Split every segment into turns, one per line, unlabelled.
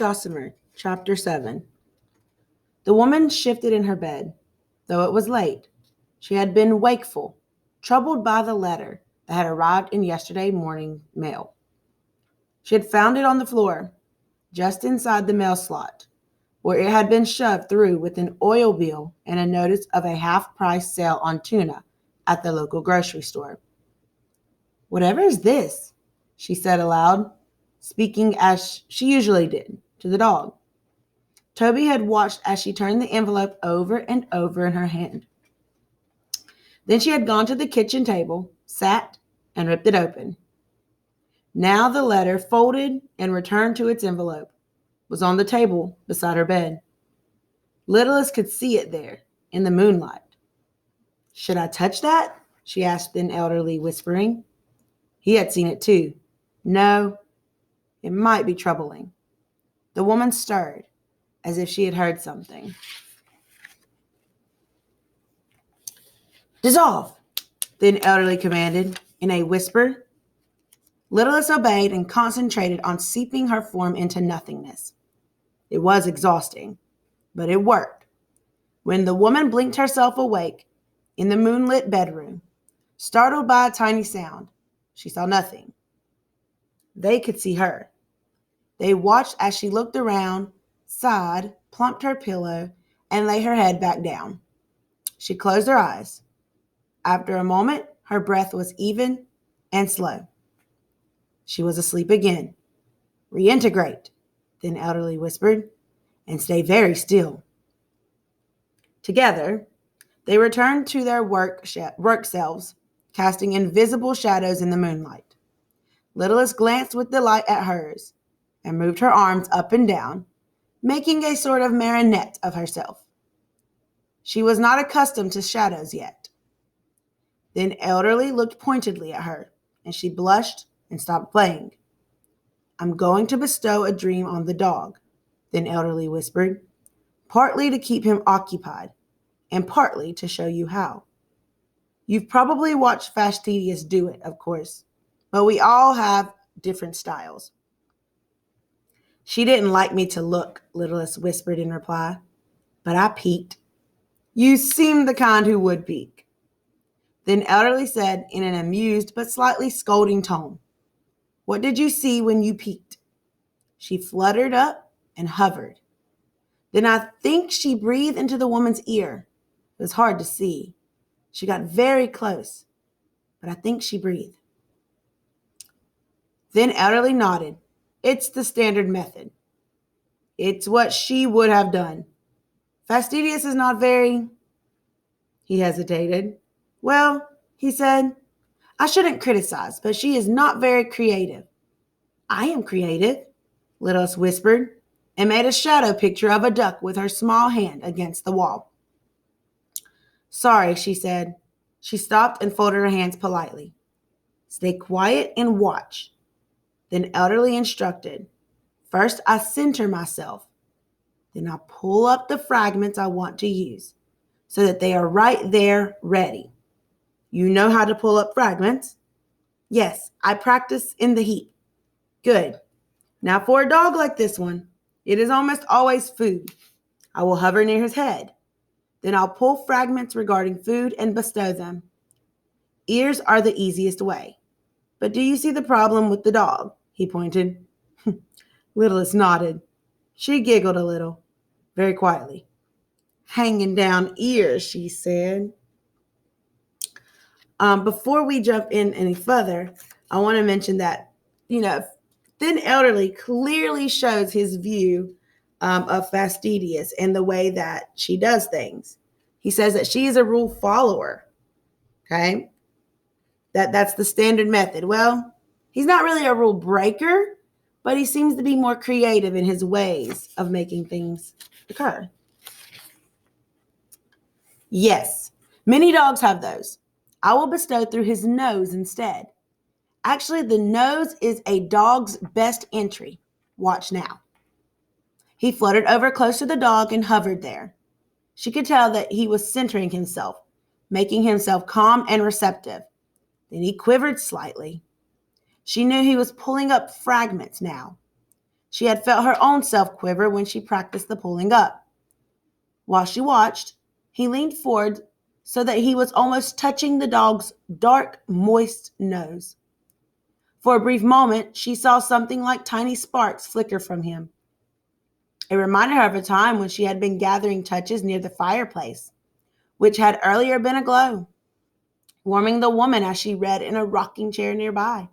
Gossamer Ch.7. The woman shifted in her bed. Though it was late, she had been wakeful, troubled by the letter that had arrived in yesterday morning mail. She had found it on the floor, just inside the mail slot, where it had been shoved through with an oil bill and a notice of a half-price sale on tuna at the local grocery store. "Whatever is this?" she said aloud, speaking as she usually did, to the dog. Toby had watched as she turned the envelope over and over in her hand. Then she had gone to the kitchen table, sat, and ripped it open. Now the letter, folded and returned to its envelope, was on the table beside her bed. Littlest could see it there, in the moonlight. "Should I touch that?" she asked the elderly, whispering. He had seen it too. No, it might be troubling. The woman stirred, as if she had heard something. "Dissolve," the elderly commanded, in a whisper. Littlest obeyed and concentrated on seeping her form into nothingness. It was exhausting, but it worked. When the woman blinked herself awake in the moonlit bedroom, startled by a tiny sound, she saw nothing. They could see her. They watched as she looked around, sighed, plumped her pillow, and lay her head back down. She closed her eyes. After a moment, her breath was even and slow. She was asleep again. "Reintegrate," the elderly whispered, "and stay very still." Together, they returned to their work selves, casting invisible shadows in the moonlight. Littlest glanced with delight at hers and moved her arms up and down, making a sort of marionette of herself. She was not accustomed to shadows yet. Then elderly looked pointedly at her, and she blushed and stopped playing. "I'm going to bestow a dream on the dog," then elderly whispered, "partly to keep him occupied, and partly to show you how. You've probably watched Fastidious do it, of course, but we all have different styles." "She didn't like me to look," Littlest whispered in reply, "but I peeked." "You seem the kind who would peek." Then elderly said in an amused but slightly scolding tone, "What did you see when you peeked?" She fluttered up and hovered. Then I think she breathed into the woman's ear. It was hard to see. She got very close, but I think she breathed. Then elderly nodded. "It's the standard method. It's what she would have done. Fastidious is not very—" He hesitated. "Well," he said, "I shouldn't criticize, but she is not very creative." "I am creative," Littlest whispered, and made a shadow picture of a duck with her small hand against the wall. "Sorry," she said. She stopped and folded her hands politely. "Stay quiet and watch." Then elderly instructed. "First, I center myself. Then I pull up the fragments I want to use so that they are right there ready. You know how to pull up fragments?" "Yes, I practice in the heap." "Good. Now for a dog like this one, it is almost always food. I will hover near his head. Then I'll pull fragments regarding food and bestow them. Ears are the easiest way. But do you see the problem with the dog?" He pointed. Littlest nodded. She giggled a little, very quietly. "Hanging down ears," she said. Before we jump in any further, I want to mention that, Thin Elderly clearly shows his view of Fastidious and the way that she does things. He says that she is a rule follower. Okay? That's the standard method. Well, he's not really a rule breaker, but he seems to be more creative in his ways of making things occur. Yes, many dogs have those. I will bestow through his nose instead. Actually, the nose is a dog's best entry. Watch now. He fluttered over close to the dog and hovered there. She could tell that he was centering himself, making himself calm and receptive. Then he quivered slightly. She knew he was pulling up fragments now. She had felt her own self quiver when she practiced the pulling up. While she watched, he leaned forward so that he was almost touching the dog's dark, moist nose. For a brief moment, she saw something like tiny sparks flicker from him. It reminded her of a time when she had been gathering touches near the fireplace, which had earlier been aglow, warming the woman as she read in a rocking chair nearby.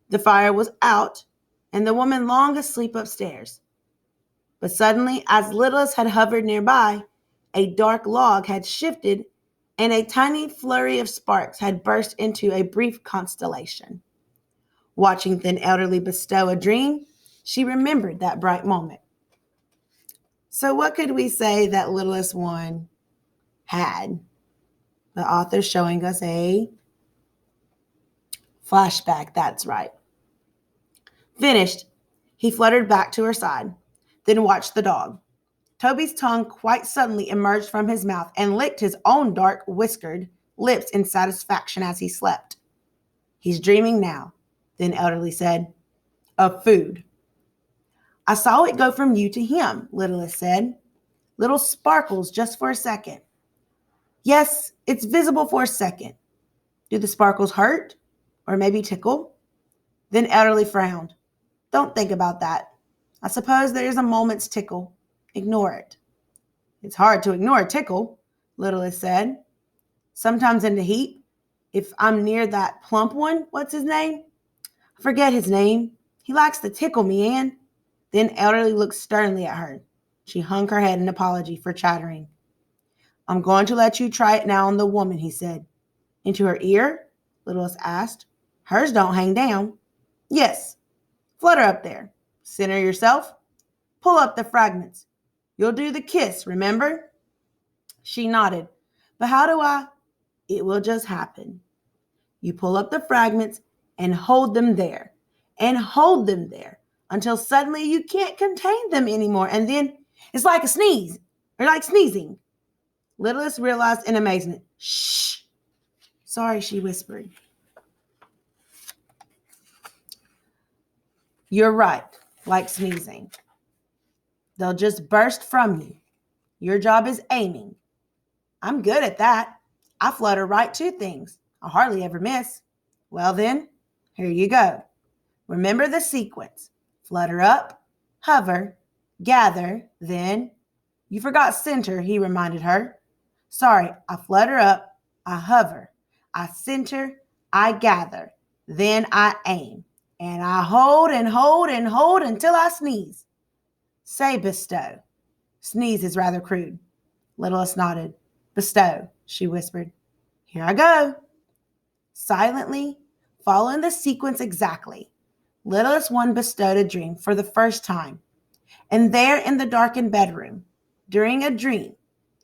The fire was out, and the woman long asleep upstairs. But suddenly, as Littlest had hovered nearby, a dark log had shifted, and a tiny flurry of sparks had burst into a brief constellation. Watching the elderly bestow a dream, she remembered that bright moment. So what could we say that Littlest One had? The author showing us a flashback, that's right. Finished, he fluttered back to her side, then watched the dog. Toby's tongue quite suddenly emerged from his mouth and licked his own dark, whiskered lips in satisfaction as he slept. He's dreaming now, then elderly said, of food. I saw it go from you to him, Littlest said. Little sparkles just for a second. Yes, it's visible for a second. Do the sparkles hurt? Or maybe tickle? Then elderly frowned. Don't think about that. I suppose there is a moment's tickle. Ignore it. It's hard to ignore a tickle, Littlest said. Sometimes in the heat, if I'm near that plump one, what's his name? I forget his name. He likes to tickle me, Anne. Then elderly looked sternly at her. She hung her head in apology for chattering. I'm going to let you try it now on the woman, he said. Into her ear? Littlest asked. Hers don't hang down. Yes. Flutter up there. Center yourself. Pull up the fragments. You'll do the kiss, remember? She nodded. But how do I? It will just happen. You pull up the fragments and hold them there. And hold them there until suddenly you can't contain them anymore. And then it's like a sneeze, or like sneezing. Littlest realized in amazement. Shh. Sorry, she whispered. You're right, like sneezing. They'll just burst from you. Your job is aiming. I'm good at that. I flutter right to things. I hardly ever miss. Well then, here you go. Remember the sequence. Flutter up, hover, gather, then... You forgot center, he reminded her. Sorry, I flutter up, I hover, I center, I gather, then I aim, and I hold and hold and hold until I sneeze. Say bestow. Sneeze is rather crude. Littlest nodded. Bestow, she whispered. Here I go. Silently, following the sequence exactly, Littlest One bestowed a dream for the first time. And there in the darkened bedroom, during a dream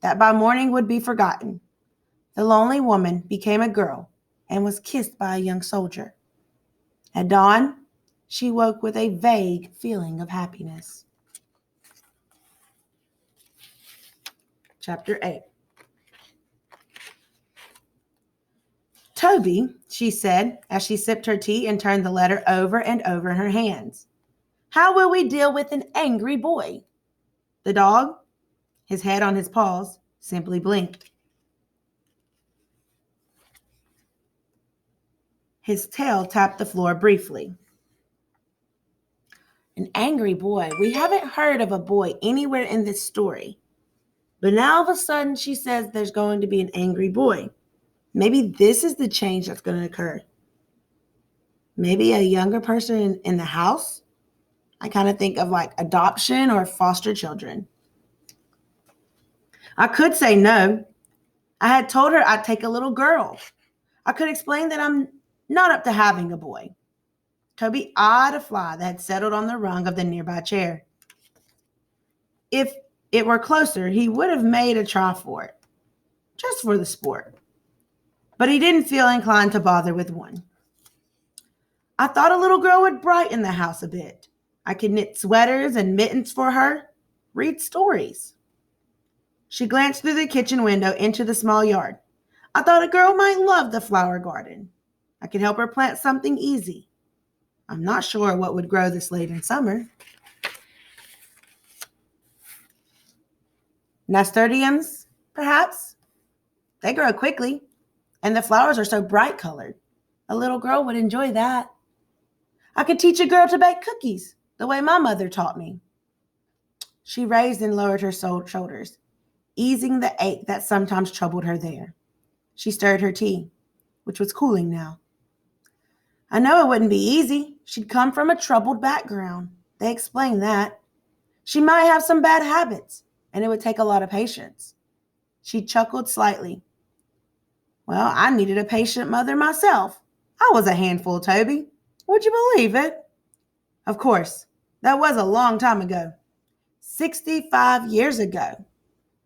that by morning would be forgotten, the lonely woman became a girl and was kissed by a young soldier. At dawn, she woke with a vague feeling of happiness. Chapter 8. Toby, she said, as she sipped her tea and turned the letter over and over in her hands. How will we deal with an angry boy? The dog, his head on his paws, simply blinked. His tail tapped the floor briefly. An angry boy. We haven't heard of a boy anywhere in this story. But now all of a sudden she says there's going to be an angry boy. Maybe this is the change that's going to occur. Maybe a younger person in the house. I kind of think of like adoption or foster children. I could say no. I had told her I'd take a little girl. I could explain that I'm not up to having a boy. Toby eyed a fly that had settled on the rung of the nearby chair. If it were closer, he would have made a try for it, just for the sport. But he didn't feel inclined to bother with one. I thought a little girl would brighten the house a bit. I could knit sweaters and mittens for her, read stories. She glanced through the kitchen window into the small yard. I thought a girl might love the flower garden. I could help her plant something easy. I'm not sure what would grow this late in summer. Nasturtiums, perhaps? They grow quickly, and the flowers are so bright colored. A little girl would enjoy that. I could teach a girl to bake cookies the way my mother taught me. She raised and lowered her shoulders, easing the ache that sometimes troubled her there. She stirred her tea, which was cooling now. I know it wouldn't be easy. She'd come from a troubled background. They explained that. She might have some bad habits, and it would take a lot of patience. She chuckled slightly. Well, I needed a patient mother myself. I was a handful, Toby. Would you believe it? Of course, that was a long time ago. 65 years ago.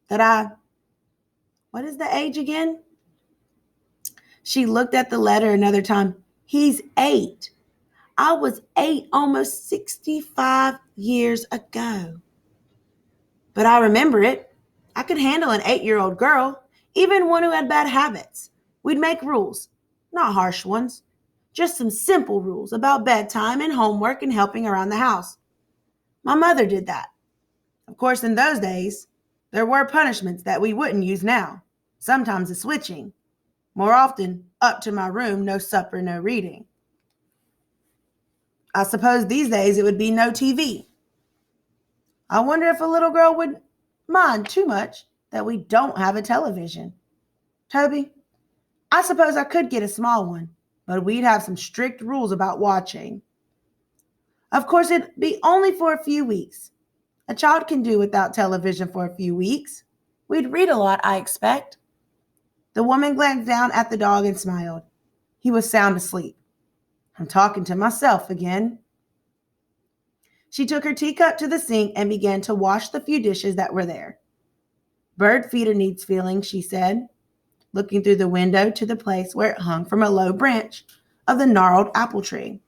What is the age again? She looked at the letter another time. He's 8. I was 8 almost 65 years ago. But I remember it. I could handle an 8-year-old girl, even one who had bad habits. We'd make rules, not harsh ones, just some simple rules about bedtime and homework and helping around the house. My mother did that. Of course, in those days, there were punishments that we wouldn't use now, sometimes a switching. More often, up to my room, no supper, no reading. I suppose these days it would be no TV. I wonder if a little girl would mind too much that we don't have a television. Toby, I suppose I could get a small one, but we'd have some strict rules about watching. Of course, it'd be only for a few weeks. A child can do without television for a few weeks. We'd read a lot, I expect. The woman glanced down at the dog and smiled. He was sound asleep. I'm talking to myself again. She took her teacup to the sink and began to wash the few dishes that were there. Bird feeder needs feeling, she said, looking through the window to the place where it hung from a low branch of the gnarled apple tree.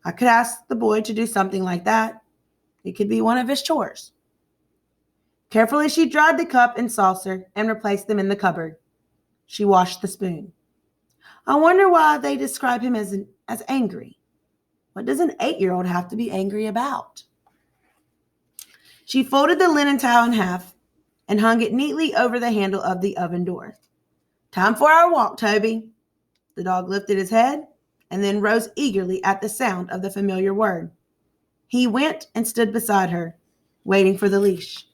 I could ask the boy to do something like that. It could be one of his chores. Carefully, she dried the cup and saucer and replaced them in the cupboard. She washed the spoon. I wonder why they describe him as angry. What does an 8-year-old have to be angry about? She folded the linen towel in half and hung it neatly over the handle of the oven door. Time for our walk, Toby. The dog lifted his head and then rose eagerly at the sound of the familiar word. He went and stood beside her, waiting for the leash,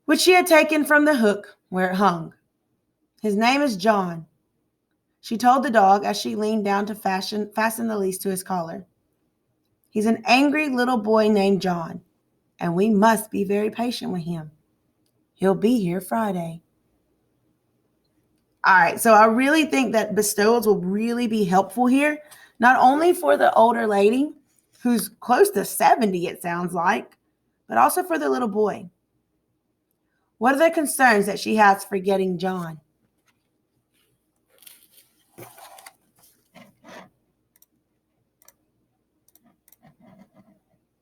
which she had taken from the hook where it hung. His name is John, she told the dog as she leaned down to fasten the leash to his collar. He's an angry little boy named John, and we must be very patient with him. He'll be here Friday. All right, so I really think that bestowals will really be helpful here, not only for the older lady, who's close to 70, it sounds like, but also for the little boy. What are the concerns that she has for getting John?